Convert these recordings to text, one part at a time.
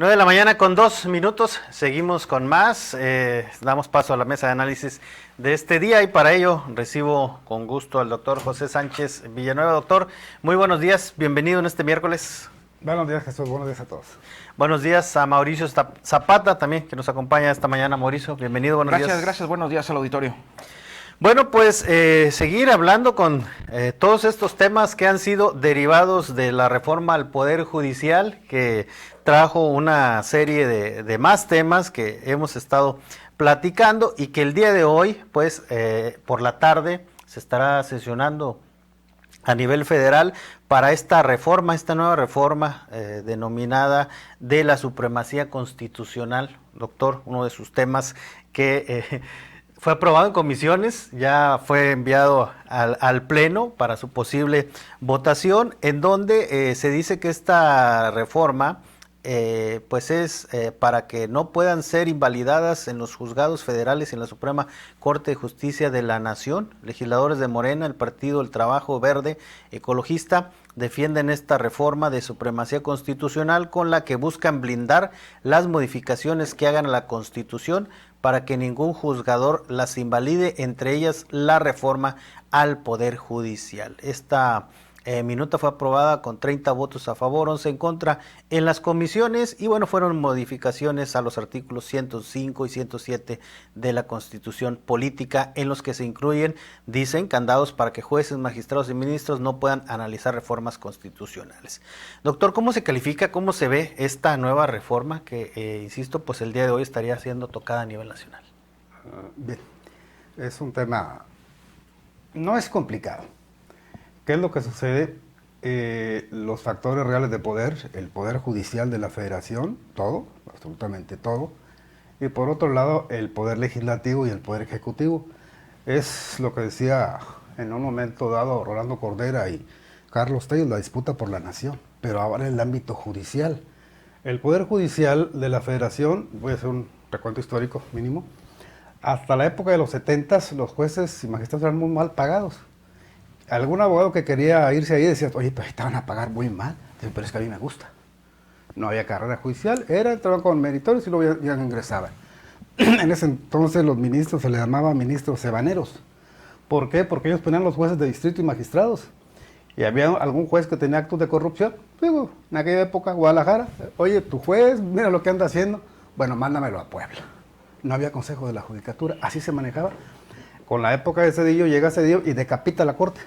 9 de la mañana con 2 minutos, seguimos con más, damos paso a la mesa de análisis de este día y para ello recibo con gusto al doctor José Sánchez Villanueva. Doctor, muy buenos días, bienvenido en este miércoles. Buenos días, Jesús, buenos días a todos. Buenos días a Mauricio Zapata también, que nos acompaña esta mañana. Mauricio, bienvenido, buenos días. Gracias, buenos días al auditorio. Bueno, pues seguir hablando con todos estos temas que han sido derivados de la reforma al Poder Judicial, que trajo una serie de más temas que hemos estado platicando y que el día de hoy, pues por la tarde, se estará sesionando a nivel federal para esta reforma, esta nueva reforma denominada de la supremacía constitucional. Doctor, uno de sus temas que fue aprobado en comisiones, ya fue enviado al Pleno para su posible votación, en donde se dice que esta reforma pues es para que no puedan ser invalidadas en los juzgados federales y en la Suprema Corte de Justicia de la Nación. Legisladores de Morena, el Partido del Trabajo Verde Ecologista, defienden esta reforma de supremacía constitucional con la que buscan blindar las modificaciones que hagan a la Constitución para que ningún juzgador las invalide, entre ellas la reforma al Poder Judicial. Esta minuta fue aprobada con 30 votos a favor, 11 en contra en las comisiones y bueno, fueron modificaciones a los artículos 105 y 107 de la Constitución Política en los que se incluyen, dicen, candados para que jueces, magistrados y ministros no puedan analizar reformas constitucionales. Doctor, ¿cómo se califica, cómo se ve esta nueva reforma que, insisto, pues el día de hoy estaría siendo tocada a nivel nacional? Bien, es un tema, no es complicado. ¿Qué es lo que sucede? Los factores reales de poder, el poder judicial de la federación, todo, absolutamente todo, y por otro lado el poder legislativo y el poder ejecutivo. Es lo que decía en un momento dado Rolando Cordera y Carlos Tello, la disputa por la nación, pero ahora en el ámbito judicial. El poder judicial de la federación, voy a hacer un recuento histórico mínimo, hasta la época de los 70s los jueces y magistrados eran muy mal pagados. Algún abogado que quería irse ahí decía, oye, pero te van a pagar muy mal. Digo, pero es que a mí me gusta. No había carrera judicial, entraban con meritorios y luego ya ingresaban. En ese entonces los ministros se les llamaba ministros ebaneros. ¿Por qué? Porque ellos ponían los jueces de distrito y magistrados. Y había algún juez que tenía actos de corrupción. Digo, en aquella época, Guadalajara, oye, tu juez, mira lo que anda haciendo. Bueno, mándamelo a Puebla. No había consejo de la judicatura, así se manejaba. Con la época de Cedillo, llega Cedillo y decapita la corte.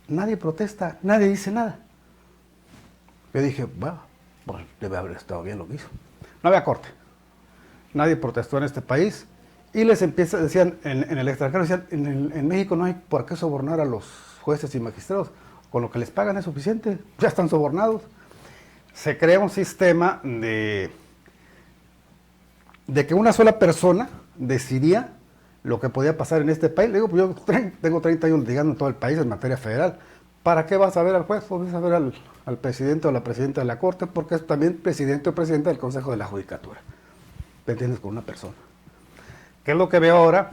Nadie protesta, nadie dice nada. Yo dije, bueno, pues debe haber estado bien lo que hizo. No había corte. Nadie protestó en este país. Y les decían, en el extranjero, decían, en México no hay por qué sobornar a los jueces y magistrados. Con lo que les pagan es suficiente, ya están sobornados. Se crea un sistema de que una sola persona decidía lo que podía pasar en este país. Le digo, pues yo tengo 30 años litigando en todo el país en materia federal. ¿Para qué vas a ver al juez? Pues vas a ver al presidente o la presidenta de la Corte, porque es también presidente o presidenta del Consejo de la Judicatura. ¿Me entiendes? Con una persona. ¿Qué es lo que veo ahora?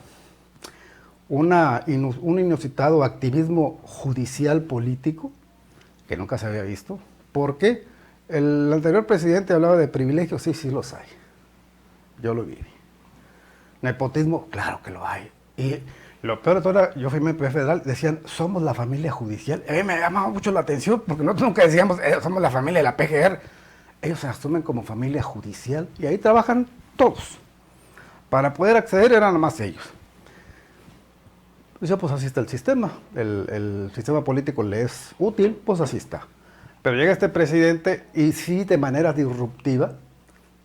Un inusitado activismo judicial político que nunca se había visto. ¿Por qué? El anterior presidente hablaba de privilegios, sí los hay. Yo lo viví. Nepotismo, claro que lo hay. Y lo peor de todo era, yo fui MP federal, decían, somos la familia judicial. A mí me llamaba mucho la atención, porque nosotros nunca decíamos, somos la familia de la PGR. Ellos se asumen como familia judicial y ahí trabajan todos. Para poder acceder eran nada más ellos. Yo, pues así está el sistema. El sistema político le es útil, pues así está. Pero llega este presidente y sí, de manera disruptiva,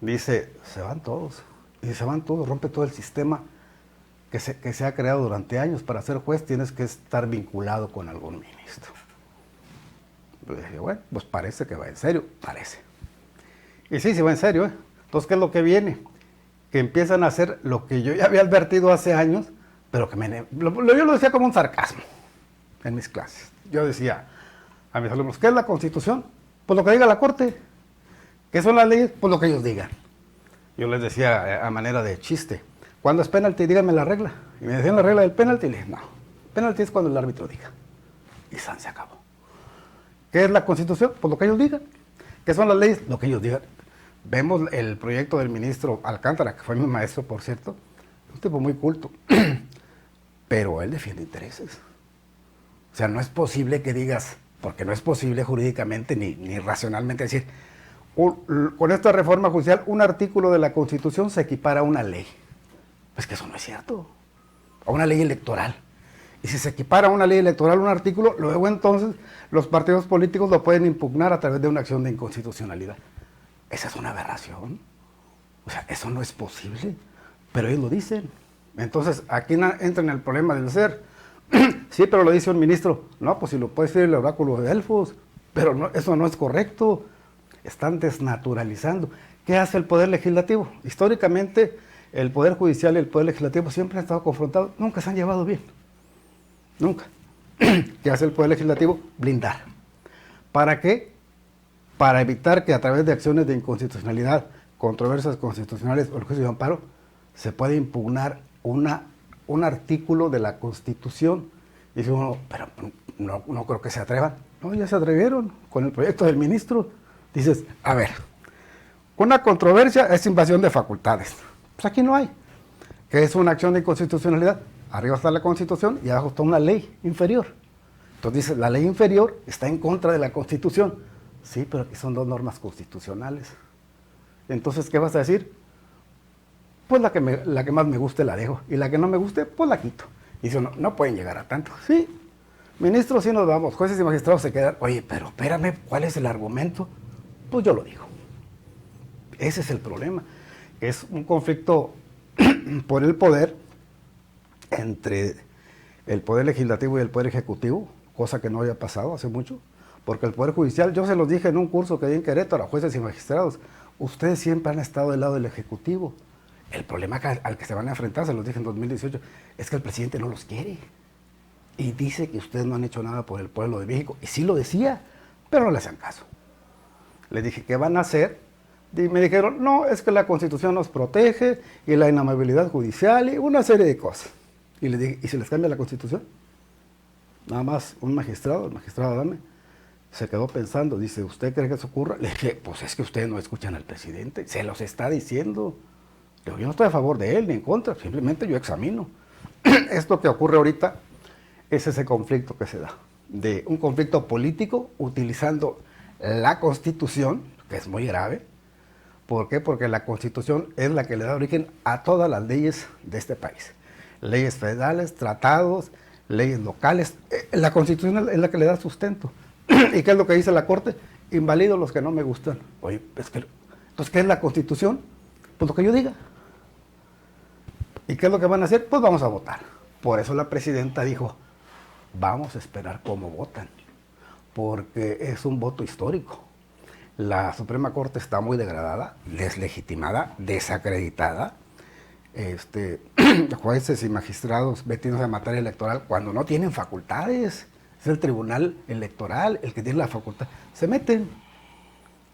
dice, se van todos. Y se van todos, rompe todo el sistema que se ha creado durante años. Para ser juez tienes que estar vinculado con algún ministro. Yo dije, bueno, pues parece que va en serio, parece. Y sí va en serio, Entonces, ¿qué es lo que viene? Que empiezan a hacer lo que yo ya había advertido hace años, pero que yo lo decía como un sarcasmo en mis clases. Yo decía a mis alumnos, ¿qué es la Constitución? Pues lo que diga la Corte. ¿Qué son las leyes? Pues lo que ellos digan. Yo les decía a manera de chiste, ¿cuándo es penalti? Díganme la regla. Y me decían la regla del penalti, y le dije, no, penalti es cuando el árbitro diga. Y se acabó. ¿Qué es la Constitución? Pues lo que ellos digan. ¿Qué son las leyes? Lo que ellos digan. vemos el proyecto del ministro Alcántara, que fue mi maestro, por cierto, un tipo muy culto, pero él defiende intereses. O sea, no es posible que digas, porque no es posible jurídicamente ni racionalmente decir, con esta reforma judicial, un artículo de la Constitución se equipara a una ley. Pues que eso no es cierto. A una ley electoral. Y si se equipara a una ley electoral un artículo, luego entonces los partidos políticos lo pueden impugnar a través de una acción de inconstitucionalidad. Esa es una aberración. O sea, eso no es posible. Pero ellos lo dicen. Entonces, aquí entra en el problema del ser. Sí, pero lo dice un ministro. No, pues si lo puede decir el oráculo de Delfos. Pero no, eso no es correcto. Están desnaturalizando. ¿Qué hace el Poder Legislativo? Históricamente, el Poder Judicial y el Poder Legislativo siempre han estado confrontados. Nunca se han llevado bien. Nunca. ¿Qué hace el Poder Legislativo? Blindar. ¿Para qué? Para evitar que a través de acciones de inconstitucionalidad, controversias constitucionales o el juicio de amparo, se pueda impugnar un artículo de la Constitución. Y dice uno, pero no creo que se atrevan. No, ya se atrevieron con el proyecto del ministro. Dices, a ver, una controversia es invasión de facultades. Pues aquí no hay. ¿Qué es una acción de inconstitucionalidad? Arriba está la Constitución y abajo está una ley inferior. Entonces dice, la ley inferior está en contra de la Constitución. Sí, pero aquí son dos normas constitucionales. Entonces, ¿qué vas a decir? Pues la que más me guste la dejo, y la que no me guste, pues la quito. Y dice, no pueden llegar a tanto. Sí, ministros, sí nos vamos, jueces y magistrados se quedan. Oye, pero espérame, ¿cuál es el argumento? Pues yo lo digo. Ese es el problema. Es un conflicto por el poder entre el Poder Legislativo y el Poder Ejecutivo, cosa que no había pasado hace mucho, porque el Poder Judicial, yo se los dije en un curso que di en Querétaro a jueces y magistrados, ustedes siempre han estado del lado del Ejecutivo. El problema al que se van a enfrentar, se los dije en 2018, es que el presidente no los quiere. Y dice que ustedes no han hecho nada por el pueblo de México. Y sí lo decía, pero no le hacían caso. Les dije, ¿qué van a hacer? Y me dijeron, no, es que la Constitución nos protege y la inamovilidad judicial y una serie de cosas. Y les dije, ¿y si les cambia la Constitución? Nada más un magistrado, el magistrado Adame, se quedó pensando, dice, ¿usted cree que eso ocurra? Le dije, pues es que ustedes no escuchan al presidente, se los está diciendo. Yo no estoy a favor de él ni en contra, simplemente yo examino. Esto que ocurre ahorita es ese conflicto que se da, de un conflicto político utilizando la Constitución, que es muy grave. ¿Por qué? Porque la Constitución es la que le da origen a todas las leyes de este país. Leyes federales, tratados, leyes locales. La Constitución es la que le da sustento. ¿Y qué es lo que dice la Corte? Invalido los que no me gustan. Oye, entonces, ¿qué es la Constitución? Pues lo que yo diga. ¿Y qué es lo que van a hacer? Pues vamos a votar. Por eso la presidenta dijo, vamos a esperar cómo votan, porque es un voto histórico. La Suprema Corte está muy degradada, deslegitimada, desacreditada. Jueces y magistrados metidos en materia electoral cuando no tienen facultades. Es el Tribunal Electoral el que tiene la facultad. Se meten.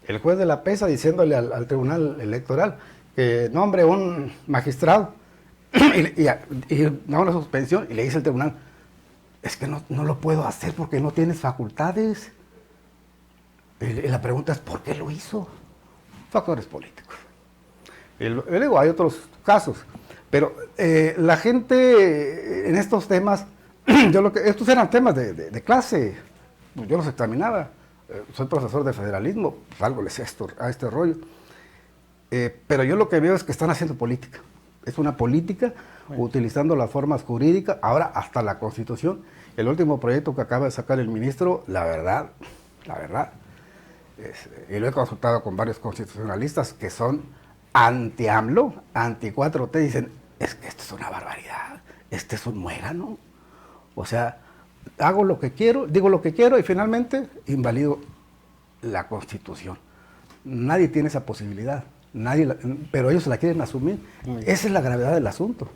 El juez de la PESA diciéndole al Tribunal Electoral que nombre un magistrado y da una suspensión y le dice al tribunal, es que no lo puedo hacer porque no tienes facultades. Y la pregunta es, ¿por qué lo hizo? Factores políticos. Y luego hay otros casos, pero la gente en estos temas, estos eran temas de clase, yo los examinaba, soy profesor de federalismo, pues algo les sé a este rollo, pero yo lo que veo es que están haciendo política. Es una política utilizando las formas jurídicas, ahora hasta la Constitución. El último proyecto que acaba de sacar el ministro, la verdad, y lo he consultado con varios constitucionalistas que son anti-AMLO, anti-4T, dicen, es que esto es una barbaridad, este es un muégano. O sea, hago lo que quiero, digo lo que quiero y finalmente invalido la Constitución. Nadie tiene esa posibilidad. Pero ellos la quieren asumir. Esa es la gravedad del asunto.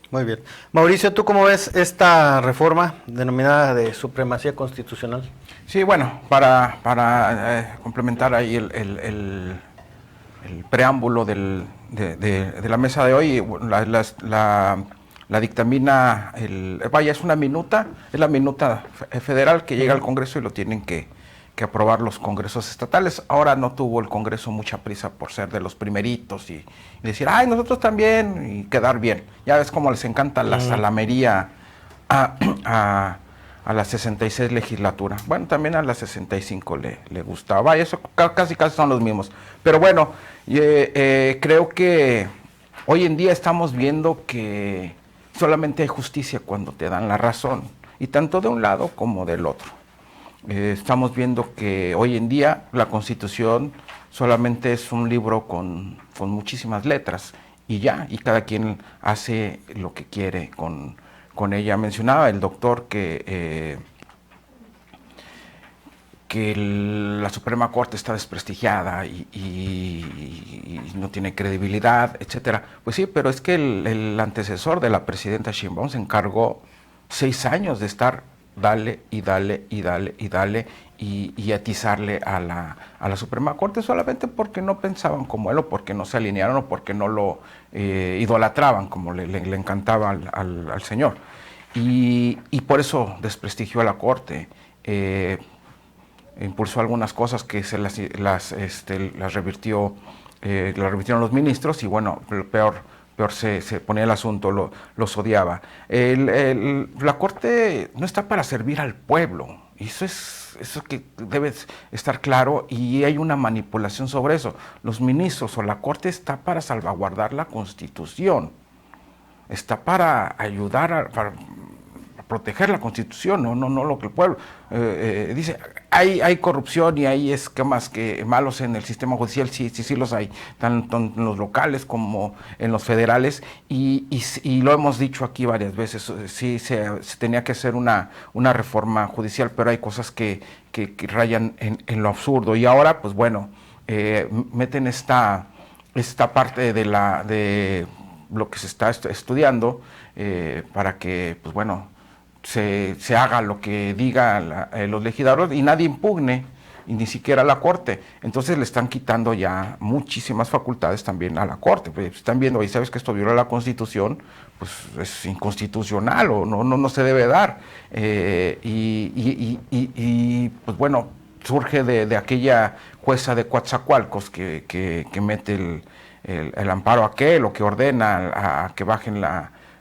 Muy bien. Mauricio, ¿tú cómo ves esta reforma denominada de supremacía constitucional? Sí, bueno, para complementar ahí el preámbulo de la mesa de hoy, la dictamina, es una minuta, es la minuta federal que llega al Congreso y lo tienen que que aprobar los congresos estatales. Ahora no tuvo el Congreso mucha prisa por ser de los primeritos y decir, ay, nosotros también, y quedar bien. Ya ves cómo les encanta la salamería a la 66 legislatura. Bueno, también a la 65 le gustaba, y eso casi son los mismos. Pero bueno, creo que hoy en día estamos viendo que solamente hay justicia cuando te dan la razón, y tanto de un lado como del otro. Estamos viendo que hoy en día la Constitución solamente es un libro con muchísimas letras, y ya, y cada quien hace lo que quiere con ella. Mencionaba el doctor que la Suprema Corte está desprestigiada y no tiene credibilidad, etcétera. Pues sí, pero es que el antecesor de la presidenta Sheinbaum se encargó 6 años de estar dale y dale y dale y dale y atizarle a la Suprema Corte, solamente porque no pensaban como él, o porque no se alinearon, o porque no lo idolatraban como le encantaba al señor. Y por eso desprestigió a la Corte. Impulsó algunas cosas que las revirtieron los ministros, y bueno, peor se ponía el asunto, los odiaba. La Corte no está para servir al pueblo, y eso que debe estar claro, y hay una manipulación sobre eso. Los ministros o la Corte está para salvaguardar la Constitución, está para ayudar para proteger la Constitución, no lo que el pueblo dice. Hay corrupción y hay esquemas malos en el sistema judicial, sí los hay, tanto en los locales como en los federales, y lo hemos dicho aquí varias veces. Sí se tenía que hacer una reforma judicial, pero hay cosas que rayan en lo absurdo, y ahora pues bueno, meten esta parte de lo que se está estudiando, para que pues bueno, se haga lo que diga los legisladores y nadie impugne, y ni siquiera la Corte. Entonces le están quitando ya muchísimas facultades también a la Corte. Pues están viendo, y sabes que esto viola la Constitución, pues es inconstitucional, o no se debe dar. Y pues bueno, surge de aquella jueza de Coatzacoalcos que mete el amparo aquel, o que ordena a que bajen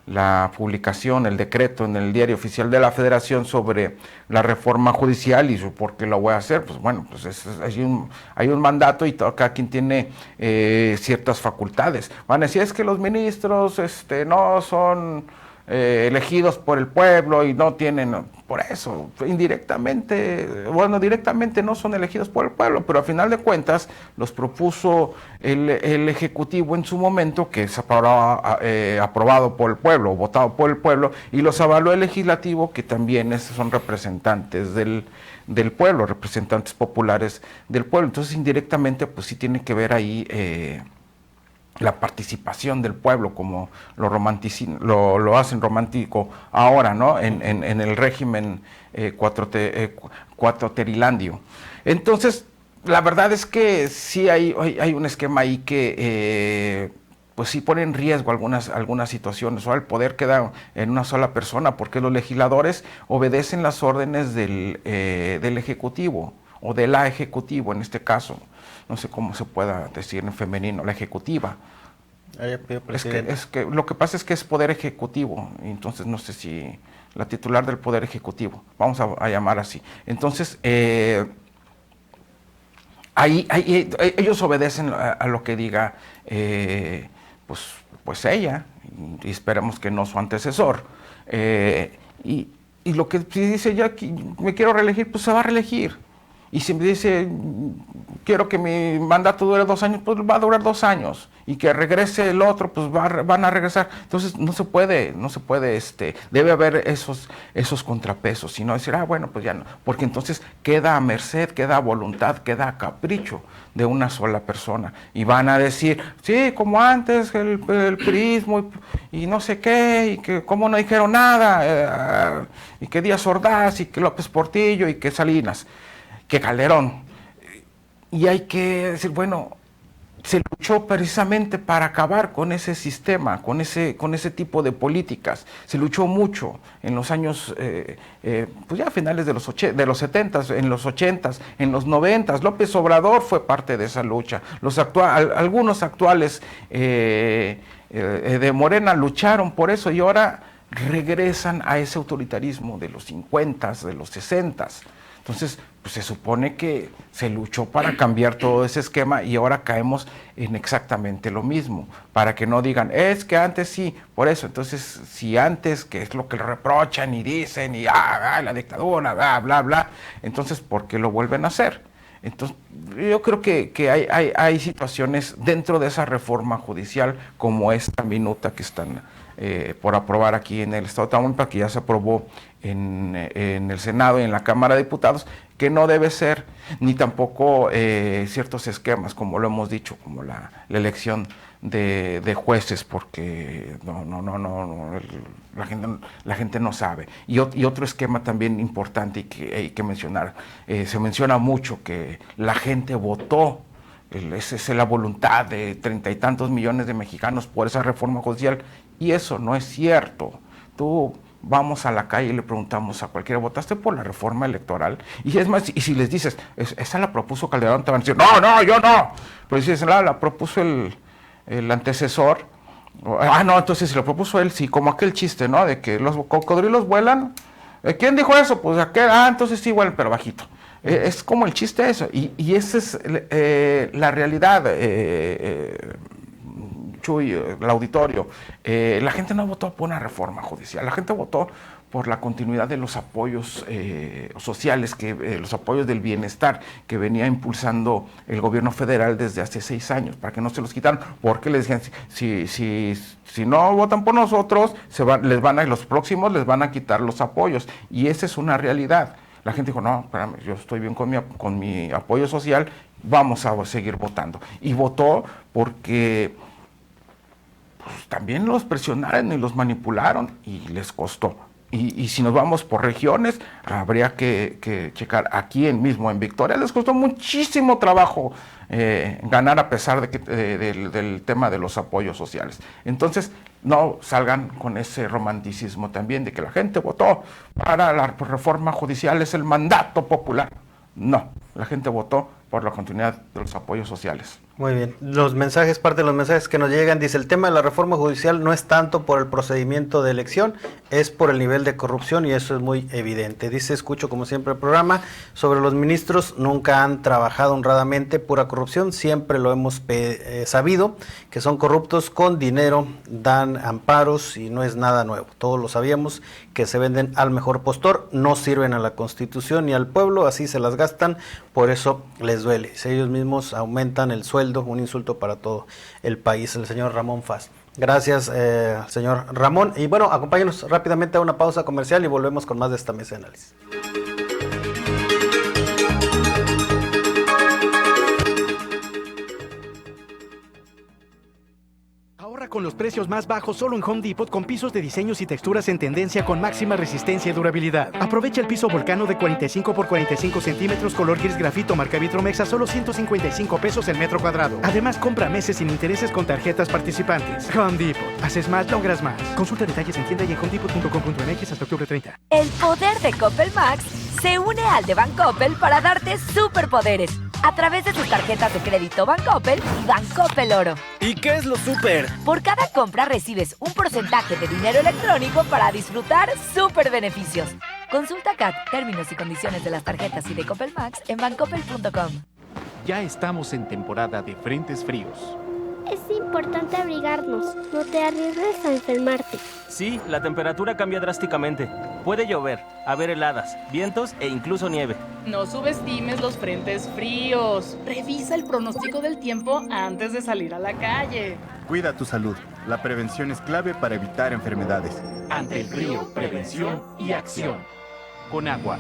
la publicación, el decreto en el Diario Oficial de la Federación sobre la reforma judicial. Y ¿por qué lo voy a hacer? Pues bueno, pues hay un mandato, y cada quien tiene ciertas facultades. Van a decir, es que los ministros no son elegidos por el pueblo y no tienen, por eso, directamente no son elegidos por el pueblo, pero a final de cuentas los propuso el Ejecutivo en su momento, que es aprobado por el pueblo, votado por el pueblo, y los avaló el Legislativo, que también son representantes del pueblo, representantes populares del pueblo. Entonces indirectamente pues sí tiene que ver ahí la participación del pueblo, como lo hacen romántico ahora, ¿no? En el régimen cuatroterilandio. Entonces, la verdad es que sí hay un esquema ahí que pues sí pone en riesgo algunas situaciones. O el poder queda en una sola persona, porque los legisladores obedecen las órdenes del Ejecutivo, o de la Ejecutivo en este caso. No sé cómo se pueda decir en femenino, la ejecutiva. Es que lo que pasa es que es poder ejecutivo, entonces no sé si la titular del poder ejecutivo, vamos a llamar así. Entonces, ellos obedecen a lo que diga pues ella, y esperemos que no su antecesor. Y lo que si dice, ya me quiero reelegir, pues se va a reelegir. Y si me dice, quiero que mi mandato dure 2 años, pues va a durar 2 años. Y que regrese el otro, pues van a regresar. Entonces no se puede, debe haber esos contrapesos. Y no decir, bueno, pues ya no. Porque entonces queda a merced, queda a voluntad, queda a capricho de una sola persona. Y van a decir, sí, como antes, el priismo y no sé qué, y que como no dijeron nada, y que Díaz Ordaz, y que López Portillo, y que Salinas, que Calderón. Y hay que decir, bueno, se luchó precisamente para acabar con ese sistema, con ese tipo de políticas. Se luchó mucho en los años, pues ya a finales de los 70s, en los 80s, en los 90s. López Obrador fue parte de esa lucha. Algunos actuales de Morena lucharon por eso y ahora regresan a ese autoritarismo de los 50s, de los 60s. Entonces, pues se supone que se luchó para cambiar todo ese esquema y ahora caemos en exactamente lo mismo, para que no digan, es que antes sí, por eso. Entonces, si antes, que es lo que le reprochan y dicen, y la dictadura, bla, bla, bla, entonces, ¿por qué lo vuelven a hacer? Entonces, yo creo que hay situaciones dentro de esa reforma judicial, como esta minuta que están por aprobar aquí en el Estado de Tamaulipas, que ya se aprobó en el Senado y en la Cámara de Diputados, que no debe ser, ni tampoco ciertos esquemas, como lo hemos dicho, como la elección de jueces, porque la gente no sabe. Y otro esquema también importante y que hay que mencionar, se menciona mucho que la gente votó, esa es la voluntad de 30 y tantos millones de mexicanos por esa reforma judicial, y eso no es cierto. Tú vamos a la calle y le preguntamos a cualquiera, ¿votaste por la reforma electoral? Y es más, y si les dices, esa la propuso Calderón, te van a decir, no, yo no. Pero si dices, la propuso el antecesor, no, entonces si lo propuso él, sí, como aquel chiste, ¿no? De que los cocodrilos vuelan. ¿Quién dijo eso? Pues aquel, entonces sí vuelan, pero bajito. Es como el chiste eso, y esa es la realidad, Chuy, el auditorio. La gente no votó por una reforma judicial, la gente votó por la continuidad de los apoyos sociales, los apoyos del bienestar que venía impulsando el gobierno federal desde hace 6 años, para que no se los quitaran, porque les decían, si no votan por nosotros, los próximos les van a quitar los apoyos, y esa es una realidad. La gente dijo, no, espérame, yo estoy bien con mi apoyo social, vamos a seguir votando. Y votó porque pues, también los presionaron y los manipularon y les costó. Y si nos vamos por regiones, habría que checar aquí mismo en Victoria, les costó muchísimo trabajo ganar a pesar del tema de los apoyos sociales. Entonces, no salgan con ese romanticismo también de que la gente votó para la reforma judicial, es el mandato popular. No, la gente votó por la continuidad de los apoyos sociales. Muy bien. Parte de los mensajes que nos llegan, dice, el tema de la reforma judicial no es tanto por el procedimiento de elección, es por el nivel de corrupción y eso es muy evidente. Dice, escucho como siempre el programa, sobre los ministros, nunca han trabajado honradamente, pura corrupción, siempre lo hemos sabido, que son corruptos con dinero, dan amparos y no es nada nuevo. Todos lo sabíamos, que se venden al mejor postor, no sirven a la Constitución ni al pueblo, así se las gastan, por eso les duele. Si ellos mismos aumentan el sueldo, un insulto para todo el país, el señor Ramón Faz. Gracias, señor Ramón. Y bueno, acompáñenos rápidamente a una pausa comercial y volvemos con más de esta mesa de análisis. Con los precios más bajos solo en Home Depot, con pisos de diseños y texturas en tendencia con máxima resistencia y durabilidad. Aprovecha el piso Volcano de 45 por 45 centímetros color gris grafito marca Vitromex a solo 155 pesos el metro cuadrado. Además, compra meses sin intereses con tarjetas participantes. Home Depot. Haces más, logras más. Consulta detalles en tienda y en homedepot.com.mx hasta octubre 30. El poder de Coppel Max se une al de Bancoppel para darte superpoderes a través de tus tarjetas de crédito Bancoppel y Bancoppel Oro. ¿Y qué es lo súper? Por cada compra recibes un porcentaje de dinero electrónico para disfrutar super beneficios. Consulta CAT, términos y condiciones de las tarjetas y de Coppel Max en bancoppel.com. Ya estamos en temporada de frentes fríos. Es importante abrigarnos, no te arriesgues a enfermarte. Sí, la temperatura cambia drásticamente. Puede llover, haber heladas, vientos e incluso nieve. No subestimes los frentes fríos. Revisa el pronóstico del tiempo antes de salir a la calle. Cuida tu salud. La prevención es clave para evitar enfermedades. Ante el frío, prevención y acción. Con agua.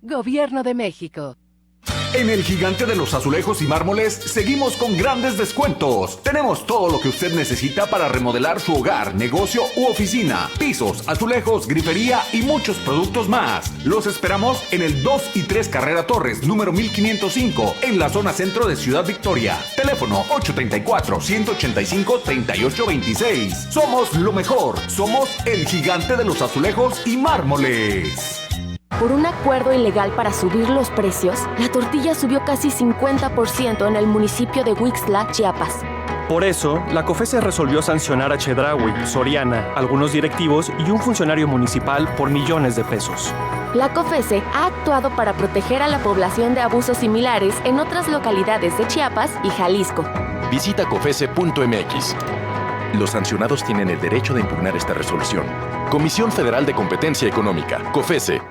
Gobierno de México. En el Gigante de los Azulejos y Mármoles seguimos con grandes descuentos. Tenemos todo lo que usted necesita para remodelar su hogar, negocio u oficina. Pisos, azulejos, grifería y muchos productos más. Los esperamos en el 2 y 3 Carrera Torres, número 1505, en la zona centro de Ciudad Victoria. Teléfono 834-185-3826. Somos lo mejor. Somos el Gigante de los Azulejos y Mármoles. Por un acuerdo ilegal para subir los precios, la tortilla subió casi 50% en el municipio de Huixtla, Chiapas. Por eso, la COFESE resolvió sancionar a Chedraui, Soriana, algunos directivos y un funcionario municipal por millones de pesos. La COFESE ha actuado para proteger a la población de abusos similares en otras localidades de Chiapas y Jalisco. Visita cofese.mx. Los sancionados tienen el derecho de impugnar esta resolución. Comisión Federal de Competencia Económica, COFESE.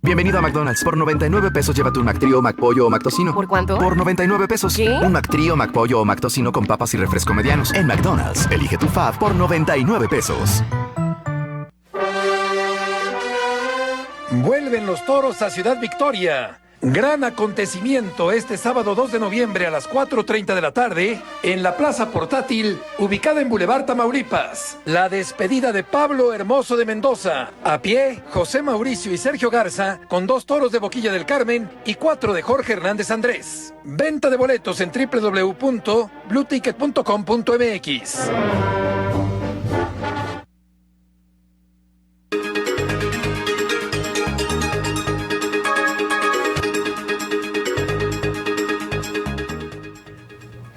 Bienvenido a McDonald's. Por 99 pesos llévate un McTrío, McPollo o McTocino. ¿Por cuánto? Por 99 pesos. ¿Qué? Un McTrío, McPollo o McTocino con papas y refresco medianos. En McDonald's, elige tu fave por 99 pesos. Vuelven los toros a Ciudad Victoria. Gran acontecimiento este sábado 2 de noviembre a las 4:30 de la tarde en la Plaza Portátil, ubicada en Boulevard Tamaulipas. La despedida de Pablo Hermoso de Mendoza. A pie, José Mauricio y Sergio Garza, con 2 toros de Boquilla del Carmen y 4 de Jorge Hernández Andrés. Venta de boletos en www.blueticket.com.mx.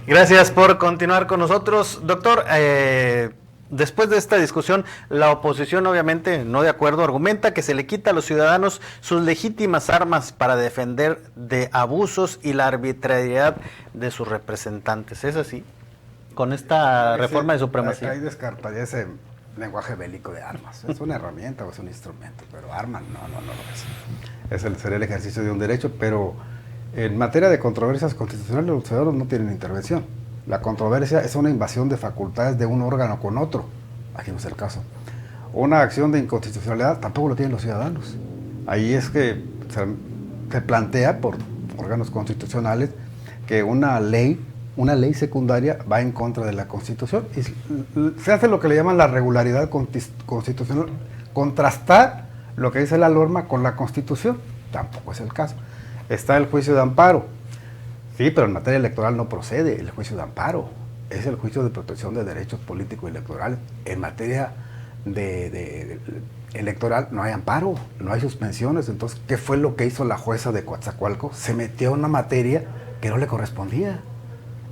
Gracias por continuar con nosotros. Doctor, después de esta discusión, la oposición, obviamente, no de acuerdo, argumenta que se le quita a los ciudadanos sus legítimas armas para defender de abusos y la arbitrariedad de sus representantes. ¿Es así? Con esta reforma de supremacía. Ahí descartaría ese lenguaje bélico de armas. Es una herramienta o es un instrumento, pero armas no lo es. Ese sería el ejercicio de un derecho, pero en materia de controversias constitucionales los ciudadanos no tienen intervención. La controversia es una invasión de facultades de un órgano con otro. Aquí no es el caso. Una acción de inconstitucionalidad tampoco lo tienen los ciudadanos. Ahí es que se plantea por órganos constitucionales que una ley secundaria va en contra de la Constitución y se hace lo que le llaman la regularidad constitucional, contrastar lo que dice la norma con la Constitución. Tampoco es el caso. Está el juicio de amparo. Sí, pero en materia electoral no procede el juicio de amparo. Es el juicio de protección de derechos políticos y electorales. En materia de electoral no hay amparo, no hay suspensiones. Entonces, ¿qué fue lo que hizo la jueza de Coatzacoalcos? Se metió en una materia que no le correspondía.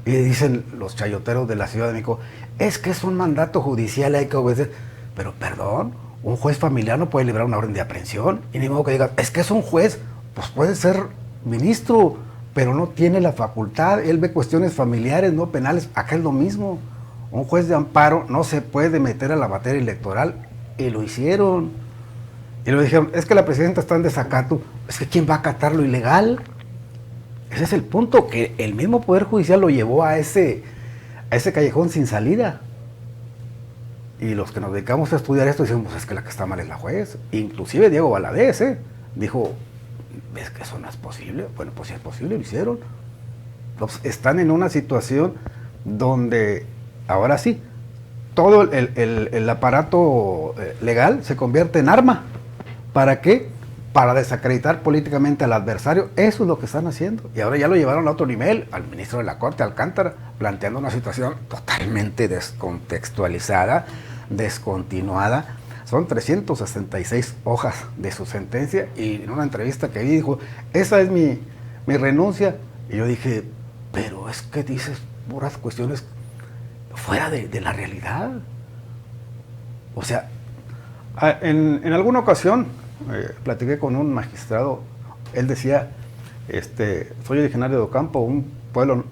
Y dicen los chayoteros de la Ciudad de México, es que es un mandato judicial, hay que obedecer. Pero perdón, un juez familiar no puede librar una orden de aprehensión. Y ni modo que diga, es que es un juez, pues puede ser ministro, pero no tiene la facultad. Él ve cuestiones familiares, no penales. Acá es lo mismo. Un juez de amparo no se puede meter a la materia electoral. Y lo hicieron. Y lo dijeron, es que la presidenta está en desacato. Es que ¿quién va a acatar lo ilegal? Ese es el punto, que el mismo Poder Judicial lo llevó a ese callejón sin salida. Y los que nos dedicamos a estudiar esto decimos, pues es que la que está mal es la juez. Inclusive Diego Valadez dijo, ¿ves que eso no es posible? Bueno, pues si es posible, lo hicieron. Entonces, están en una situación donde, ahora sí, todo el aparato legal se convierte en arma. ¿Para qué? Para desacreditar políticamente al adversario. Eso es lo que están haciendo. Y ahora ya lo llevaron a otro nivel, al ministro de la Corte, Alcántara, planteando una situación totalmente descontextualizada, descontinuada. Son 366 hojas de su sentencia y en una entrevista que vi dijo, esa es mi renuncia. Y yo dije, pero es que dices puras cuestiones fuera de la realidad. O sea, en alguna ocasión platiqué con un magistrado, él decía, soy originario de Ocampo, un pueblo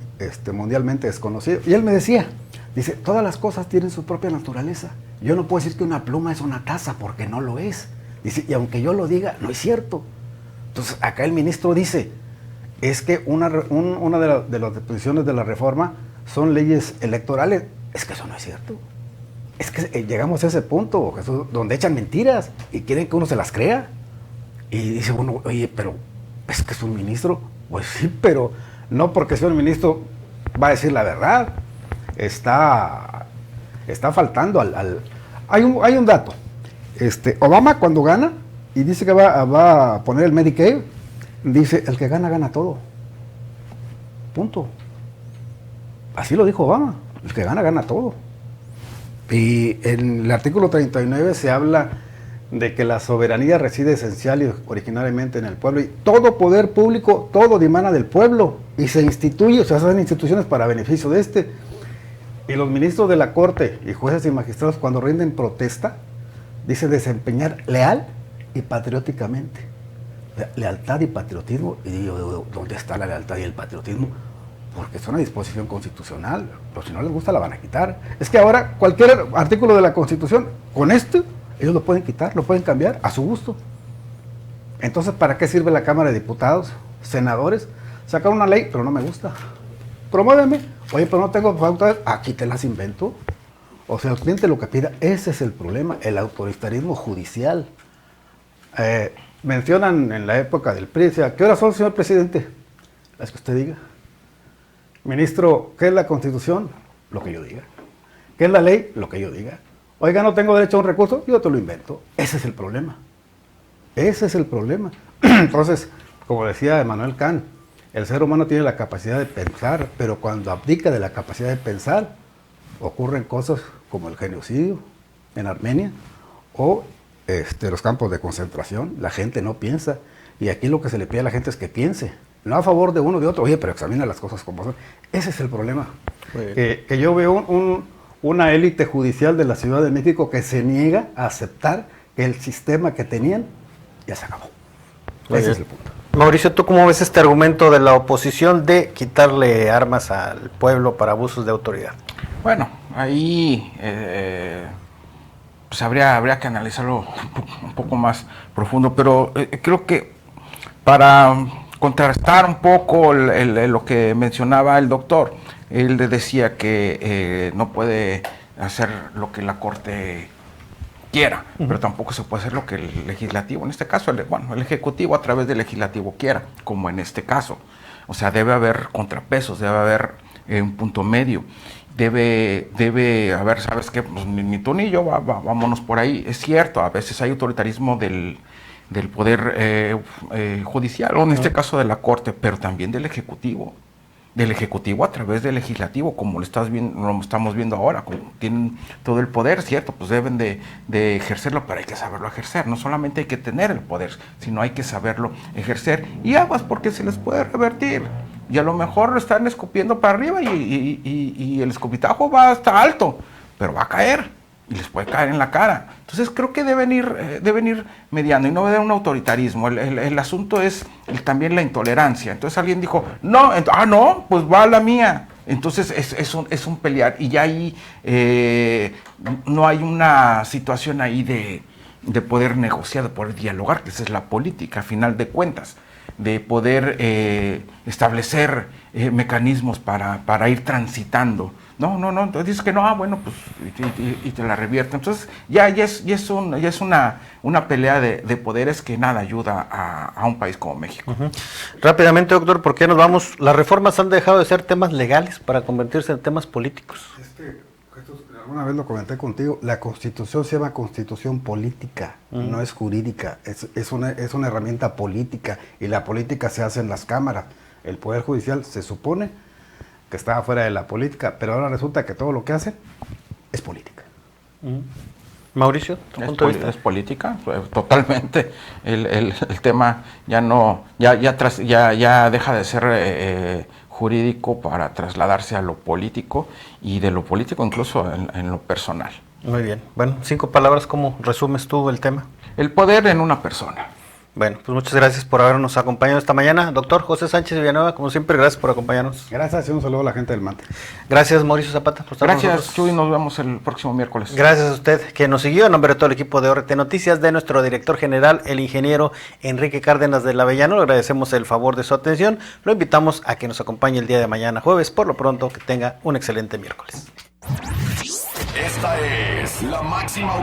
mundialmente desconocido, y él me decía, dice, todas las cosas tienen su propia naturaleza. Yo no puedo decir que una pluma es una taza porque no lo es. Dice, y aunque yo lo diga, no es cierto. Entonces, acá el ministro dice, es que una de las disposiciones de la reforma son leyes electorales. Es que eso no es cierto. Es que llegamos a ese punto, Jesús, donde echan mentiras y quieren que uno se las crea. Y dice, bueno, oye, pero es que es un ministro. Pues sí, pero no porque sea un ministro va a decir la verdad. Está faltando Hay un dato. Obama cuando gana y dice que va a poner el Medicaid, dice, el que gana, gana todo. Punto. Así lo dijo Obama. El que gana, gana todo. Y en el artículo 39 se habla de que la soberanía reside esencial y originariamente en el pueblo, y todo poder público, todo dimana del pueblo, y se instituye, o sea, se hacen instituciones para beneficio de y los ministros de la Corte y jueces y magistrados cuando rinden protesta, dicen desempeñar leal y patrióticamente. Lealtad y patriotismo, y digo, ¿dónde está la lealtad y el patriotismo? Porque es una disposición constitucional, pero si no les gusta la van a quitar. Es que ahora cualquier artículo de la Constitución, con ellos lo pueden quitar, lo pueden cambiar a su gusto. Entonces, ¿para qué sirve la Cámara de Diputados, senadores? Sacar una ley, pero no me gusta. Promuéveme. Oye, pero no tengo facultades, aquí te las invento. O sea, el cliente lo que pida, ese es el problema, el autoritarismo judicial. Mencionan en la época del PRI, ¿qué horas son, señor presidente? Las que usted diga. Ministro, ¿qué es la Constitución? Lo que yo diga. ¿Qué es la ley? Lo que yo diga. Oiga, no tengo derecho a un recurso, yo te lo invento. Ese es el problema. Ese es el problema. Entonces, como decía Emmanuel Kant, el ser humano tiene la capacidad de pensar, pero cuando abdica de la capacidad de pensar, ocurren cosas como el genocidio en Armenia o los campos de concentración. La gente no piensa, y aquí lo que se le pide a la gente es que piense, no a favor de uno o de otro. Oye, pero examina las cosas como son. Ese es el problema. Que yo veo una élite judicial de la Ciudad de México que se niega a aceptar que el sistema que tenían ya se acabó. Ese es el punto. Mauricio, ¿tú cómo ves este argumento de la oposición de quitarle armas al pueblo para abusos de autoridad? Bueno, ahí pues habría que analizarlo un poco más profundo, pero creo que para contrastar un poco lo que mencionaba el doctor, él decía que no puede hacer lo que la Corte quiera, pero tampoco se puede hacer lo que el legislativo, en este caso, el ejecutivo a través del legislativo quiera, como en este caso. O sea, debe haber contrapesos, debe haber un punto medio, debe haber, ¿sabes qué? Pues ni tú ni yo, vámonos por ahí. Es cierto, a veces hay autoritarismo del poder judicial, o en este caso de la Corte, pero también del Ejecutivo a través del Legislativo, como lo estamos viendo ahora, como tienen todo el poder, cierto, pues deben de ejercerlo, pero hay que saberlo ejercer. No solamente hay que tener el poder, sino hay que saberlo ejercer, y aguas porque se les puede revertir, y a lo mejor lo están escupiendo para arriba y el escupitajo va hasta alto, pero va a caer y les puede caer en la cara. Entonces creo que deben ir mediando y no debe haber un autoritarismo. El asunto es también la intolerancia. Entonces alguien dijo, no, no, pues va a la mía. Entonces es un pelear, y ya ahí no hay una situación ahí de poder negociar, de poder dialogar, que esa es la política a final de cuentas, de poder establecer mecanismos para ir transitando. No, entonces dices que no, bueno, pues, y te la revierte. Entonces, ya es una pelea de poderes que nada ayuda a un país como México. Rápidamente, doctor, ¿por qué nos vamos? Las reformas han dejado de ser temas legales para convertirse en temas políticos. Alguna vez lo comenté contigo, la Constitución se llama Constitución política, no es jurídica, es una herramienta política, y la política se hace en las cámaras. El Poder Judicial se supone que estaba fuera de la política, pero ahora resulta que todo lo que hacen es política. Mauricio, ¿tu punto de vista? Es política, totalmente. El tema ya deja de ser jurídico para trasladarse a lo político, y de lo político incluso en lo personal. Muy bien. Bueno, 5 palabras, ¿cómo resumes tú el tema? El poder en una persona. Bueno, pues muchas gracias por habernos acompañado esta mañana. Doctor José Sánchez Villanueva, como siempre, gracias por acompañarnos. Gracias, y un saludo a la gente del Mante. Gracias, Mauricio Zapata, por estar con nosotros. Gracias, Chuy, nos vemos el próximo miércoles. Gracias a usted que nos siguió. En nombre de todo el equipo de ORT Noticias, de nuestro director general, el ingeniero Enrique Cárdenas de Lavellano, le agradecemos el favor de su atención. Lo invitamos a que nos acompañe el día de mañana, jueves. Por lo pronto, que tenga un excelente miércoles. Esta es la máxima